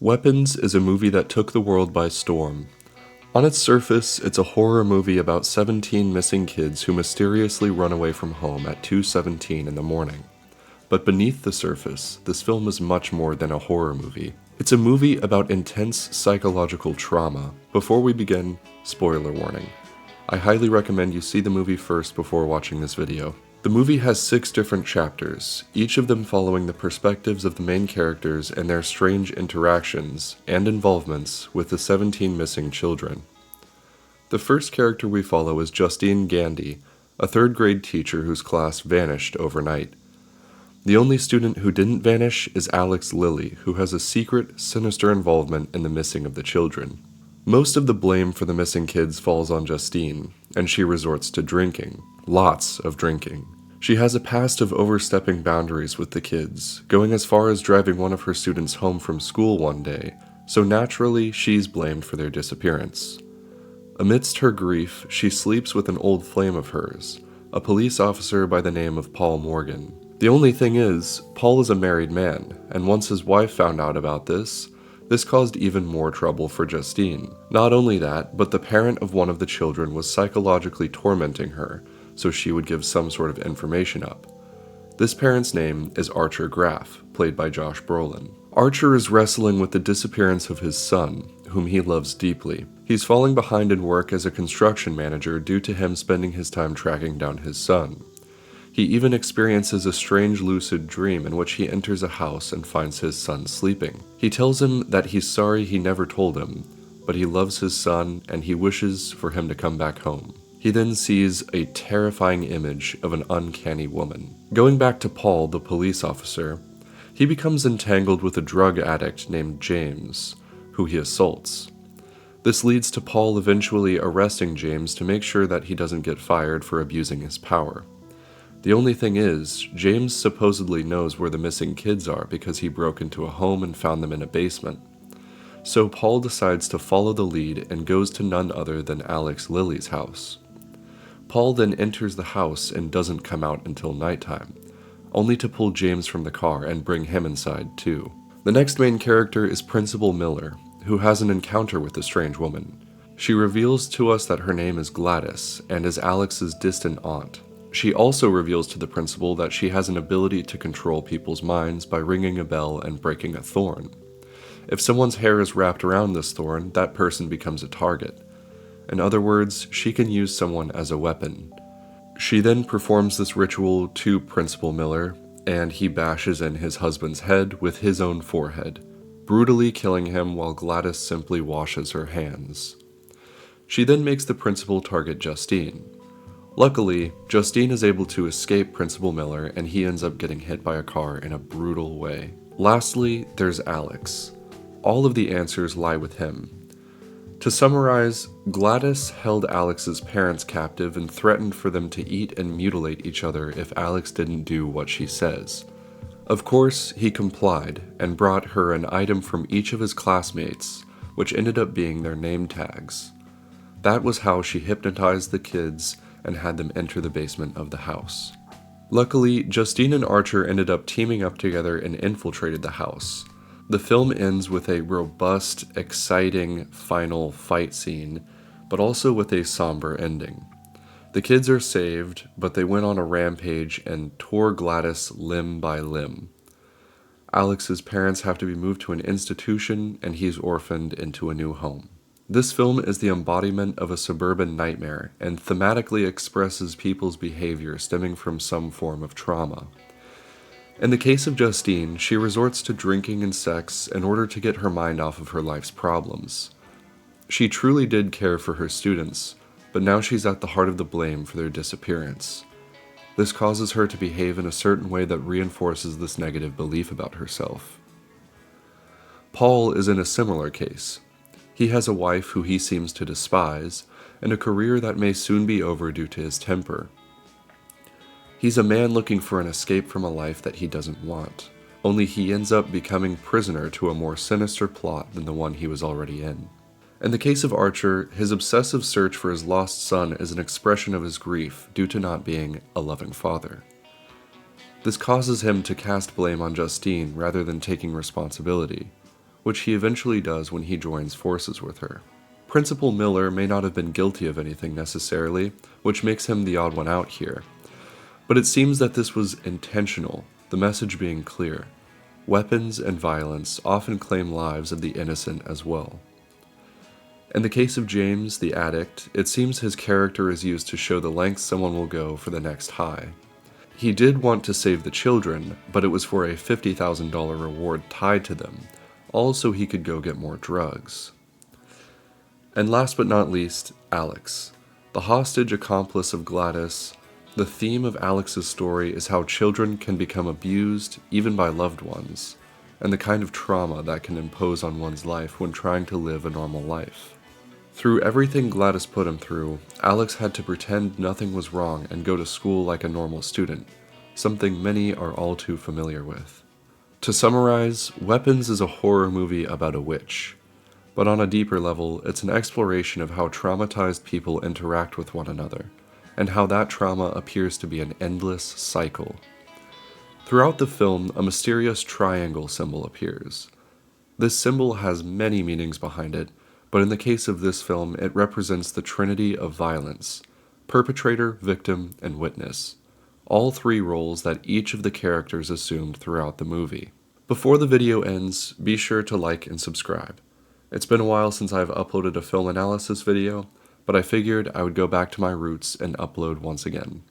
Weapons is a movie that took the world by storm. On its surface, it's a horror movie about 17 missing kids who mysteriously run away from home at 2:17 in the morning. But beneath the surface, this film is much more than a horror movie. It's a movie about intense psychological trauma. Before we begin, spoiler warning. I highly recommend you see the movie first before watching this video. The movie has 6 different chapters, each of them following the perspectives of the main characters and their strange interactions and involvements with the 17 missing children. The first character we follow is Justine Gandy, a 3rd grade teacher whose class vanished overnight. The only student who didn't vanish is Alex Lilly, who has a secret, sinister involvement in the missing of the children. Most of the blame for the missing kids falls on Justine, and she resorts to drinking. Lots of drinking. She has a past of overstepping boundaries with the kids, going as far as driving one of her students home from school one day, so naturally she's blamed for their disappearance. Amidst her grief, she sleeps with an old flame of hers, a police officer by the name of Paul Morgan. The only thing is, Paul is a married man, and once his wife found out about this caused even more trouble for Justine. Not only that, but the parent of one of the children was psychologically tormenting her, so she would give some sort of information up. This parent's name is Archer Graff, played by Josh Brolin. Archer is wrestling with the disappearance of his son, whom he loves deeply. He's falling behind in work as a construction manager due to him spending his time tracking down his son. He even experiences a strange lucid dream in which he enters a house and finds his son sleeping. He tells him that he's sorry he never told him, but he loves his son and he wishes for him to come back home. He then sees a terrifying image of an uncanny woman. Going back to Paul, the police officer, he becomes entangled with a drug addict named James, who he assaults. This leads to Paul eventually arresting James to make sure that he doesn't get fired for abusing his power. The only thing is, James supposedly knows where the missing kids are because he broke into a home and found them in a basement. So Paul decides to follow the lead and goes to none other than Alex Lilly's house. Paul then enters the house and doesn't come out until nighttime, only to pull James from the car and bring him inside too. The next main character is Principal Miller, who has an encounter with a strange woman. She reveals to us that her name is Gladys and is Alex's distant aunt. She also reveals to the principal that she has an ability to control people's minds by ringing a bell and breaking a thorn. If someone's hair is wrapped around this thorn, that person becomes a target. In other words, she can use someone as a weapon. She then performs this ritual to Principal Miller, and he bashes in his husband's head with his own forehead, brutally killing him while Gladys simply washes her hands. She then makes the principal target Justine. Luckily, Justine is able to escape Principal Miller and he ends up getting hit by a car in a brutal way. Lastly, there's Alex. All of the answers lie with him. To summarize, Gladys held Alex's parents captive and threatened for them to eat and mutilate each other if Alex didn't do what she says. Of course, he complied and brought her an item from each of his classmates, which ended up being their name tags. That was how she hypnotized the kids and had them enter the basement of the house. Luckily, Justine and Archer ended up teaming up together and infiltrated the house. The film ends with a robust, exciting final fight scene, but also with a somber ending. The kids are saved, but they went on a rampage and tore Gladys limb by limb. Alex's parents have to be moved to an institution, and he's orphaned into a new home. This film is the embodiment of a suburban nightmare and thematically expresses people's behavior stemming from some form of trauma. In the case of Justine, she resorts to drinking and sex in order to get her mind off of her life's problems. She truly did care for her students, but now she's at the heart of the blame for their disappearance. This causes her to behave in a certain way that reinforces this negative belief about herself. Paul is in a similar case. He has a wife who he seems to despise, and a career that may soon be over due to his temper. He's a man looking for an escape from a life that he doesn't want, only he ends up becoming prisoner to a more sinister plot than the one he was already in. In the case of Archer, his obsessive search for his lost son is an expression of his grief due to not being a loving father. This causes him to cast blame on Justine rather than taking responsibility, which he eventually does when he joins forces with her. Principal Miller may not have been guilty of anything necessarily, which makes him the odd one out here. But it seems that this was intentional, the message being clear. Weapons and violence often claim lives of the innocent as well. In the case of James, the addict, it seems his character is used to show the lengths someone will go for the next high. He did want to save the children, but it was for a $50,000 reward tied to them, all so he could go get more drugs. And last but not least, Alex, the hostage accomplice of Gladys. The theme of Alex's story is how children can become abused, even by loved ones, and the kind of trauma that can impose on one's life when trying to live a normal life. Through everything Gladys put him through, Alex had to pretend nothing was wrong and go to school like a normal student, something many are all too familiar with. To summarize, Weapons is a horror movie about a witch. But on a deeper level, it's an exploration of how traumatized people interact with one another, and how that trauma appears to be an endless cycle. Throughout the film, a mysterious triangle symbol appears. This symbol has many meanings behind it, but in the case of this film, it represents the trinity of violence: perpetrator, victim, and witness. All three roles that each of the characters assumed throughout the movie. Before the video ends, be sure to like and subscribe. It's been a while since I've uploaded a film analysis video, but I figured I would go back to my roots and upload once again.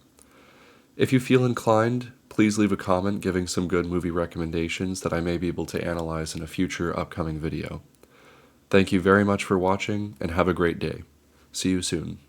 If you feel inclined, please leave a comment giving some good movie recommendations that I may be able to analyze in a future upcoming video. Thank you very much for watching, and have a great day. See you soon.